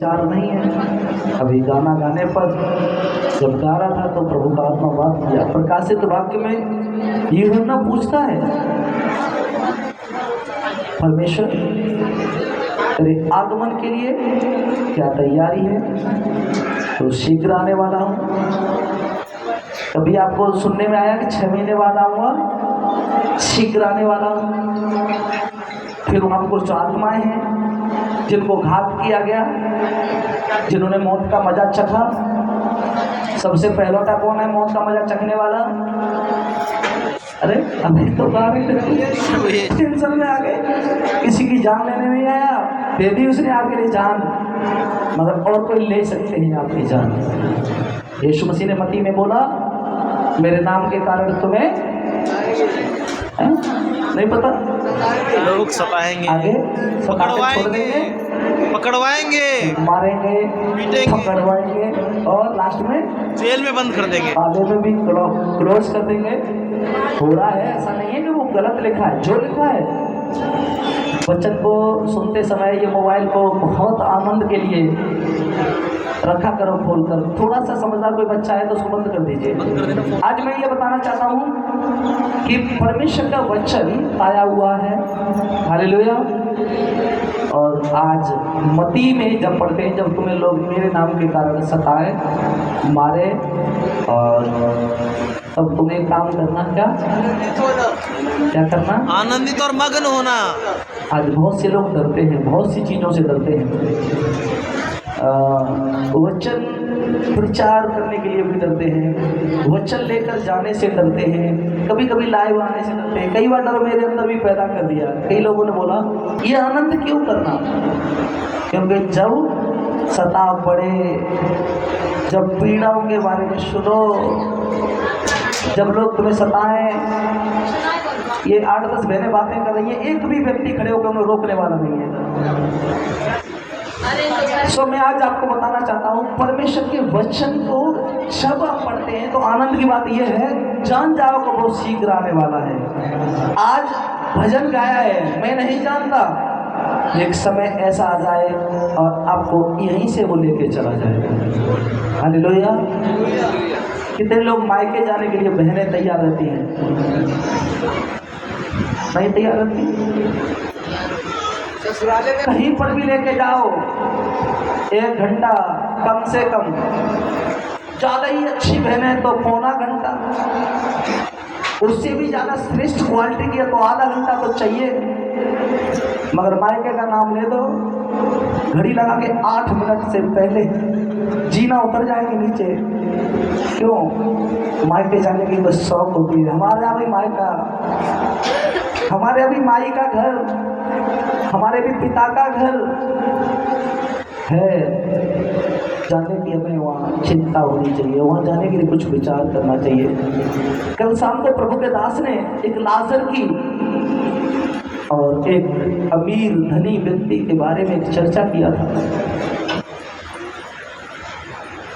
विचार नहीं है। अभी गाना गाने पर जब गा रहा था तो प्रभु का आत्मा बात किया। प्रकाशित वाक्य में यूहन्ना पूछता है, परमेश्वर तेरे आगमन के लिए क्या तैयारी है? तो शीघ्र आने वाला हूँ। कभी आपको सुनने में आया कि 6 महीने बाद आऊँगा, शीघ्र आने वाला हूँ। फिर वहाँ कुछ आत्माएं हैं जिनको घात किया गया, जिन्होंने मौत का मजा चखा। सबसे पहलौटा कौन है मौत का मजा चखने वाला? अरे अभी तो टेंशन में आ गए, किसी की जान लेने नहीं आया, दे दी उसने आपके लिए जान, मगर और कोई ले सकते हैं आपकी जान। यीशु मसीह ने मत्ती में बोला, मेरे नाम के कारण तुम्हें नहीं पता, लोग सताएंगे, आगे पकड़वाएंगे, मारेंगे, पीटेंगे, पकड़वाएंगे और लास्ट में जेल में बंद कर देंगे, आगे में भी क्रॉस कर देंगे। हो रहा है, ऐसा नहीं है कि वो गलत लिखा है, जो लिखा है। बच्चन को सुनते समय ये मोबाइल को बहुत आनंद के लिए रखा करो खोलकर। थोड़ा सा समझदार कोई बच्चा है तो उसको बंद कर दीजिए। आज मैं ये बताना चाहता हूँ कि परमेश्वर का वचन आया हुआ है, हालेलुया। और आज मत्ती में जब पढ़ते हैं, जब तुम्हें लोग मेरे नाम के कारण सताए, मारे, और तब तुम्हें काम करना क्या करना? आनंदित और मग्न होना। आज बहुत से लोग डरते हैं, बहुत सी चीज़ों से डरते हैं। वचन प्रचार करने के लिए भी डरते हैं, वचन लेकर जाने से डरते हैं, कभी कभी लाइव आने से डरते हैं। कई बार डर मेरे अंदर भी पैदा कर दिया। कई लोगों ने बोला, ये आनंद क्यों करना? क्योंकि जब सताव बढ़े, जब पीड़ाओं के बारे में सुनो, जब लोग तुम्हें सताएं, ये 8-10 बहनें बातें कर रही हैं, एक भी व्यक्ति खड़े होकर उन्हें रोकने वाला नहीं है। मैं आज आपको बताना चाहता हूँ, परमेश्वर के वचन को जब आप पढ़ते हैं तो आनंद की बात यह है, जान जाओ को बहुत शीघ्र आने वाला है। आज भजन गाया है, मैं नहीं जानता, एक समय ऐसा आ जाए और आपको यहीं से वो लेके चला जाए। हालेलुया। कितने लोग मायके जाने के लिए बहनें तैयार रहती हैं? नहीं तैयार रहती। कहीं पर भी लेके जाओ, 1 घंटा कम से कम, ज़्यादा ही अच्छी बहन है तो पौना घंटा, उससे भी ज़्यादा श्रेष्ठ क्वालिटी की है तो आधा घंटा तो चाहिए। मगर मायके का नाम ले दो, घड़ी लगा के 8 मिनट से पहले जीना उतर जाएंगे नीचे। क्यों? मायके जाने की बस शौक होती है। हमारे यहाँ भी मायका, हमारे अभी माई का घर, हमारे भी पिता का घर है। जाने की हमें वहाँ चिंता होनी चाहिए, वहाँ जाने के लिए कुछ विचार करना चाहिए। कल शाम को प्रभु के दास ने एक लाजर की और एक अमीर धनी व्यक्ति के बारे में एक चर्चा किया था,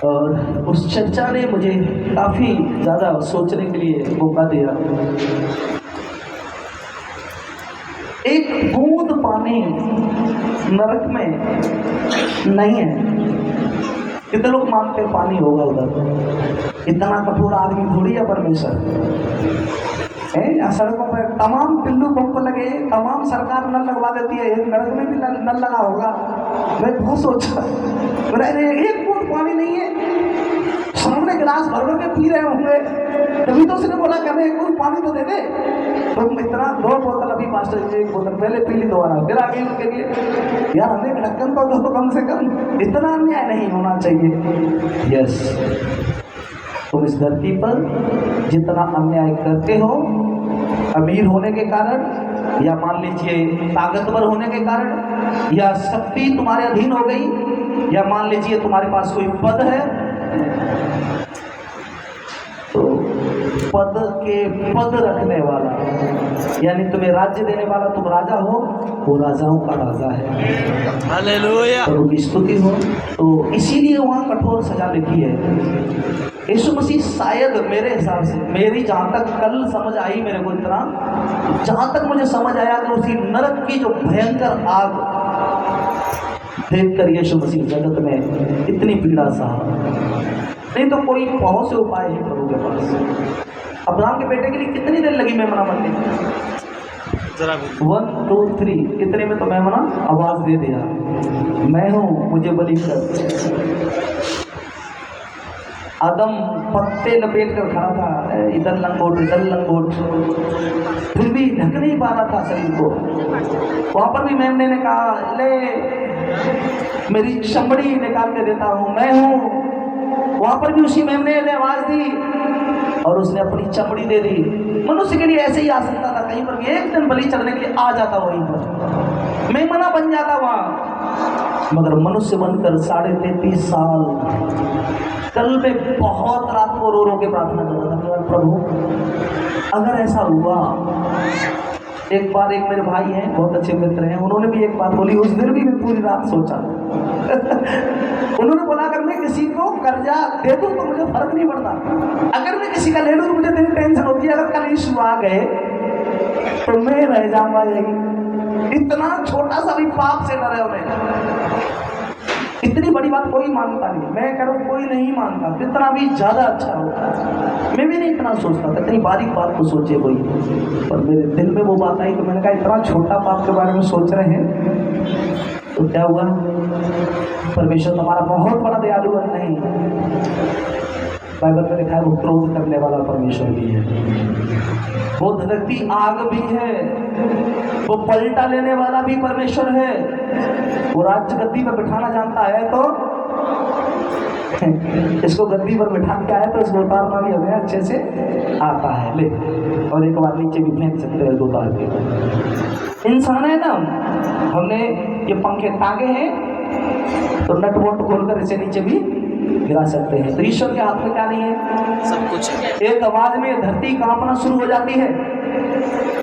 और उस चर्चा ने मुझे काफ़ी ज़्यादा सोचने के लिए मौका दिया। एक बूंद पानी नरक में नहीं है। कितने लोग मांगते पानी होगा उधर? इतना कठोर आदमी थोड़ी है परमेश्वर है। यहाँ सड़कों पर तमाम पिल्लू पंप लगे, तमाम सरकार नल लगवा देती है, एक नरक में भी नल लगा होगा। मैं बहुत सोचा, एक बूंद पानी नहीं है, सामने गिलास भर भर के पी रहे होंगे, तभी तो उसने बोला कि हमें एक बूंद पानी तो दे दे। तो इतना 2 बोतल अभी मास्टर जी, 1 बोतल पहले पी ली, दोबारा फिर आगे उनके लिए, यार हमें एक ढक्कन तो दो कम से कम। इतना अन्याय नहीं होना चाहिए। यस, तुम इस धरती पर जितना अन्याय करते हो, अमीर होने के कारण, या मान लीजिए ताकतवर होने के कारण, या शक्ति तुम्हारे अधीन हो गई, या मान लीजिए तुम्हारे पास कोई पद है, तो पद रखने वाला, यानी तुम्हें राज्य देने वाला, तुम राजा हो, वो राजाओं का राजा है। हालेलुया। और उनकी स्तुति हो। तो इसीलिए वहाँ कठोर सजा लिखी है। यीशु मसीह शायद मेरे हिसाब से, मेरी जहाँ तक कल समझ आई मेरे को, इतना जहाँ तक मुझे समझ आया कि उसी नरक की जो भयंकर आग देख कर यीशु मसीह जगत में इतनी पीड़ा सहा, नहीं तो कोई बहुत से उपाय है प्रभु के पास। अब्राहम के बेटे के लिए कितनी देर लगी मेमना बनने? जरा भी 1 2 3 इतने में तो मेमना आवाज दे दिया, मैं हूं, मुझे बलि कर। आदम पत्ते लपेट कर खड़ा था, इधर लंगोट इधर लंगोट, फिर भी ढक नहीं पा रहा था शरीर को। वहां पर भी मेमने ने कहा, ले मेरी चमड़ी निकाल के देता हूं, मैं हूं। वहां पर भी उसी मेमने ने आवाज दी और उसने अपनी चमड़ी दे दी। मनुष्य के लिए ऐसे ही आ सकता था, कहीं पर भी एक दिन बलि चढ़ने के लिए आ जाता, वहीं पर मेमना बन जाता वहां। मगर मनुष्य बनकर 33.5 साल कल में बहुत रात को रो रो के प्रार्थना करता था, प्रभु अगर ऐसा हुआ। एक बार एक मेरे भाई हैं, बहुत अच्छे मित्र हैं, उन्होंने भी एक बात बोली, उस दिन भी मैं पूरी रात सोचा। उन्होंने बोला, अगर मैं किसी को कर्जा दे दूं तो मुझे फर्क नहीं पड़ता, अगर मैं किसी का ले लूं तो मुझे तेरी टेंशन होती है, अगर कल यीशु आ गए तो मैं रह जाऊंगा यही। इतना छोटा सा भी पाप से डरे उन्हें। इतनी बड़ी बात कोई मानता नहीं, मैं कह रहा हूँ कोई नहीं मानता, जितना भी ज्यादा अच्छा होता। मैं भी नहीं इतना सोचता था, इतनी बारीक बात को सोचे कोई, पर मेरे दिल में वो बात आई तो मैंने कहा, इतना छोटा पाप के बारे में सोच रहे हैं तो क्या हुआ? परमेश्वर तुम्हारा बहुत बड़ा दयालु है। नहीं, बाइबल में लिखा है वो क्रोध करने वाला परमेश्वर भी है, वो धरती आग भी है, वो पलटा लेने वाला भी परमेश्वर है, वो राज्य गद्दी पर बिठाना जानता है तो इसको गद्दी पर बिठा के आए तो इसको उतारना भी हमें अच्छे से आता है। ले, और एक बार नीचे भी फेंक सकते हैं उतार के। इंसान है ना, हमने ये पंखे टांगे हैं तो नट बोल्ट खोलकर इसे नीचे भी गिरा सकते हैं। तो ईश्वर के हाथ में क्या नहीं है? सब कुछ है। एक आवाज में धरती कांपना शुरू हो जाती है,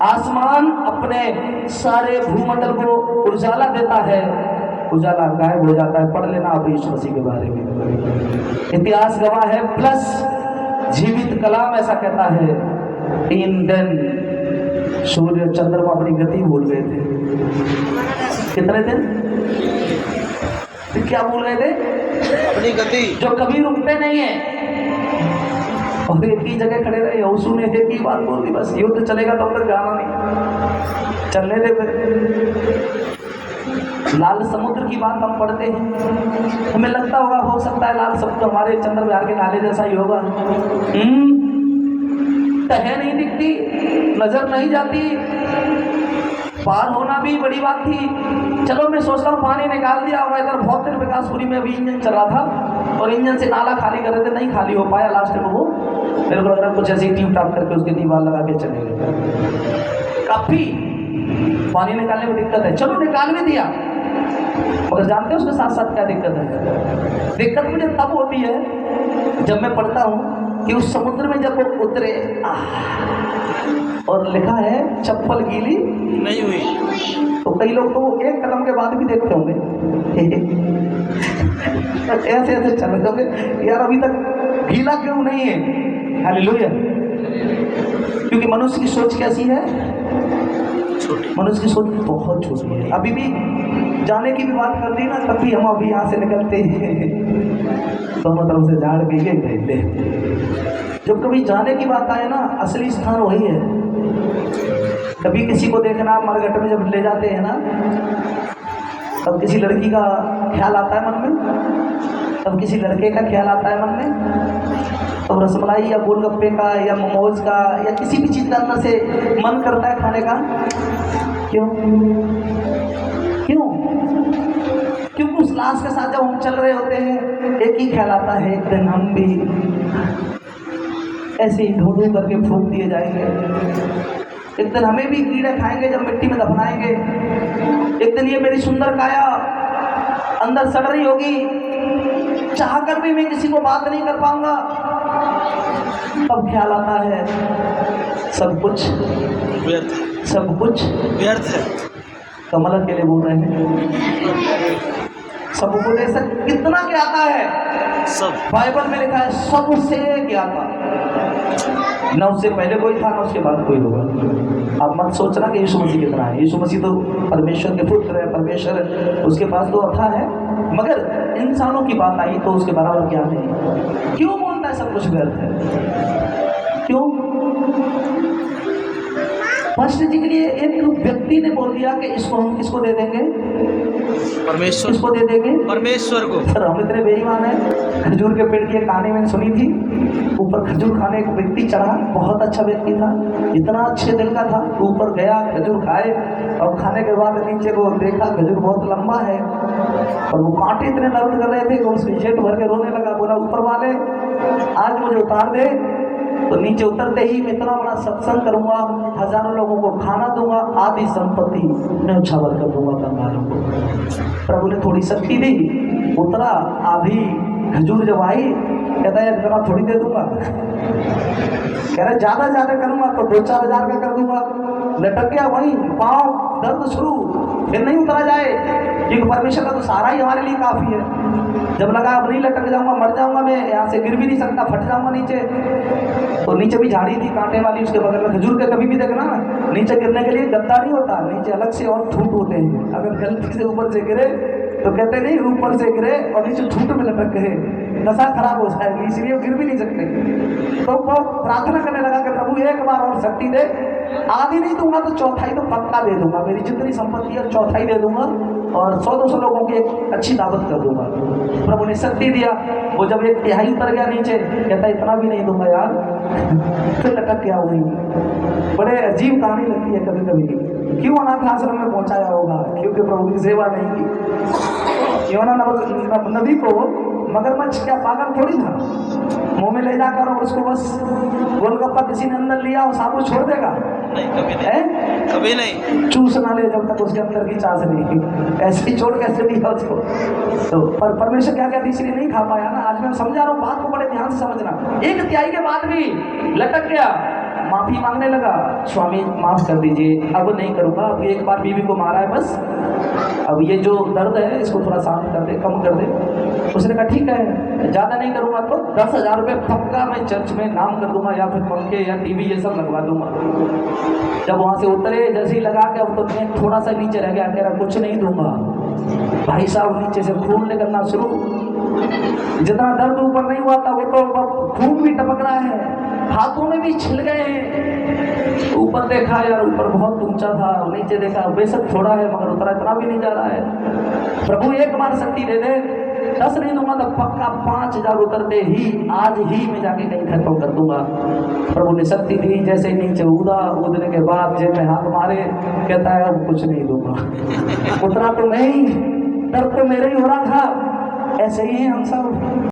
आसमान अपने सारे भूमंडल को उजाला देता है, उजाला गायब हो जाता है। पढ़ लेना आप यीशु मसीह के बारे में, इतिहास गवाह है, प्लस जीवित कलाम ऐसा कहता है, 3 दिन सूर्य चंद्रमा अपनी गति भूल गए थे। कितने दिन? क्या भूल गए थे? अपनी गति, जो कभी रुकते नहीं है और एक ही जगह खड़े रहे। यहोशू ने एक ही बात बोल दी, बस युद्ध चलेगा तब तक जाना नहीं, चलने दे। फिर लाल समुद्र की बात हम पढ़ते हैं, हमें लगता होगा हो सकता है लाल समुद्र हमारे चंद्र बिहार के नाले जैसा ही होगा। तह नहीं दिखती, नजर नहीं जाती, पार होना भी बड़ी बात थी। चलो मैं सोचता हूँ पानी निकाल दिया होगा। इधर बहुत देर विकासपुरी में अभी इंजन चल रहा था और इंजन से नाला खाली कर रहे थे, नहीं खाली हो पाया। लास्ट में वो मेरे को लग रहा है कुछ ऐसी ट्यूब टाप करके उसकी दीवार लगा के चले गए। काफी पानी निकालने में दिक्कत है, चलो निकाल भी दिया, मगर जानते हैं उसके साथ साथ क्या दिक्कत है? दिक्कत मुझे तब होती है जब मैं पढ़ता हूँ कि उस समुद्र में जब वो उतरे और लिखा है चप्पल गीली नहीं हुई, तो कई लोग तो एक कदम के बाद भी देखते होंगे ऐसे ऐसे चल रहे होंगे, यार अभी तक गीला क्यों नहीं है? हालेलुया। क्योंकि मनुष्य की सोच कैसी है? मनुष्य की सोच बहुत छोटी है। अभी भी जाने की भी बात कर दी ना, तब भी हम अभी यहाँ से निकलते हैं दोनों तरफ से झाड़ के गए। जब कभी जाने की बात आए ना, असली स्थान वही है। कभी किसी को देखना मरघट में जब ले जाते हैं ना, तब किसी लड़की का ख्याल आता है मन में, तब किसी लड़के का ख्याल आता है मन में, तो रसमलाई या गोलगप्पे का या मोमोज का या किसी भी चीज़ का अंदर से मन करता है खाने का। क्यों? क्यों? क्योंकि उस लाश के साथ जब हम चल रहे होते हैं, एक ही ख्याल आता है, एक दिन हम भी ऐसे ही धो धो करके फूंक दिए जाएंगे, एक दिन हमें भी कीड़े खाएंगे जब मिट्टी में दफनाएंगे, एक दिन ये मेरी सुंदर काया अंदर सड़ रही होगी, चाह कर भी मैं किसी को बात नहीं कर पाऊंगा। तब ख्याल आता है सब कुछ व्यर्थ, सब कुछ व्यर्थ है। कमल के लिए बोल रहे हैं, सबको दे सक कितना ज्ञाता है? सब बाइबल में लिखा है सबसे ज्ञाता, न उससे पहले कोई था न उसके बाद कोई होगा। आप मत सोचना कि यीशु मसीह कितना है। यीशु मसीह तो परमेश्वर के पुत्र है, परमेश्वर उसके पास तो था है मगर इंसानों की बात आई तो उसके बराबर ज्ञान नहीं। क्यों बोलता है सब कुछ व्यर्थ है? क्यों? फर्स्ट जी के लिए एक व्यक्ति ने बोल दिया कि इसको हम किसको दे देंगे? परमेश्वर किसको दे देंगे? परमेश्वर को। सर हम इतने बेईमान हैं। खजूर के पेड़ की एक कहानी मैंने सुनी थी। ऊपर खजूर खाने एक व्यक्ति चढ़ा, बहुत अच्छा व्यक्ति था, इतना अच्छे दिल का था। ऊपर गया, खजूर खाए और खाने के बाद नीचे को देखा, खजूर बहुत लंबा है और वो कांटे इतने दर्द कर रहे थे कि उसकी जेट भर के रोने लगा। बोला ऊपर वाले आज मुझे उतार दे तो नीचे उतरते ही मैं इतना बड़ा सत्संग करूंगा, हजारों लोगों को खाना दूंगा, आधी संपत्ति मैं उछावर कर दूंगा कंगालों को। प्रभु ने थोड़ी शक्ति दी, उतरा, आधी खजूर जब आई कहता है इतना थोड़ी दे दूंगा, कह रहे ज्यादा ज्यादा करूंगा तो 2-4 हजार का कर दूंगा। लटक गया वहीं, पाँव दर्द शुरू, फिर नहीं उतरा जाए क्योंकि परमेश्वर का तो सहारा ही हमारे लिए काफी है। जब लगा अब नहीं लटक जाऊंगा, मर जाऊंगा मैं, यहाँ से गिर भी नहीं सकता, फट जाऊंगा नीचे। तो नीचे भी झाड़ी थी कांटे वाली उसके बगल में। खजूर के कभी भी देखना नीचे गिरने के लिए गद्दा नहीं होता, नीचे अलग से और ठूट होते हैं। अगर गलती से ऊपर से गिरे तो कहते नहीं ऊपर से गिरे और नीचे ठूट में लटक गए, दशा खराब हो जाएगी, इसलिए गिर भी नहीं सकते। तो वो प्रार्थना करने लगा कि प्रभु एक बार और शक्ति दे, आधी नहीं दूंगा तो चौथाई तो पक्का दे दूंगा, मेरी जितनी संपत्ति है चौथाई दे दूंगा और 100-200 लोगों की एक अच्छी दावत कर दूंगा। प्रभु ने शक्ति दिया, वो जब 1/3 उतर गया नीचे, कहता इतना भी नहीं दूंगा यार, फिर लटक गया वहीं। बड़े अजीब कहानी लगती है कभी कभी। क्यों अनाथ आश्रम में पहुंचाया होगा? क्योंकि प्रभु की सेवा नहीं की। योना नबी को मगरमच्छ क्या पागल थोड़ी था, मुंह में ले जाकर और उसको बस गोलगप्पा किसी ने अंदर लिया और साबुन छोड़ देगा? नहीं, कभी नहीं, कभी नहीं। चूस ना ले जब तक उसके अंदर की चास नहीं, ऐसे ही छोड़ कैसे दिया उसको? तो पर परमेश्वर क्या कहती इसलिए नहीं खा पाया ना। आज मैं समझा रहा हूँ, बात को बड़े ध्यान से समझना। 1/3 के बाद भी लटक गया, माफी मांगने लगा, स्वामी माफ कर दीजिए, अब नहीं करूँगा, अब एक बार बीवी को मारा है बस, अब ये जो दर्द है इसको थोड़ा शांत कर दे, कम कर दे। उसने कहा ठीक है, ज़्यादा नहीं करूँगा तो 10,000 रुपये पक्का मैं चर्च में नाम कर दूंगा, या फिर पंखे या टीवी ये सब लगवा दूंगा। जब वहाँ से उतरे, जैसे ही लगा के अब तो मैं थोड़ा सा नीचे रह गया, कह रहा कुछ नहीं दूंगा। भाई साहब नीचे से खून निकलना शुरू, जितना दर्द ऊपर नहीं हुआ था वो तो खून भी टपक रहा है, हाथों में भी छिल गए हैं। ऊपर देखा यार, ऊपर बहुत ऊंचा था, नीचे देखा बेशक थोड़ा है मगर उतरा इतना भी नहीं जा रहा है। प्रभु एक बार शक्ति दे दे, 10 नहीं दूंगा तो पक्का 5,000 उतरते ही आज ही मैं जाके कहीं खत्म कर दूंगा। प्रभु ने शक्ति दी, जैसे नीचे कूदा, कूदने के बाद जेब में हाथ मारे, कहता है अब कुछ नहीं दूंगा। उतरा तो नहीं, दर्द तो मेरे ही हो रहा था। ऐसे ही हैं हम सब।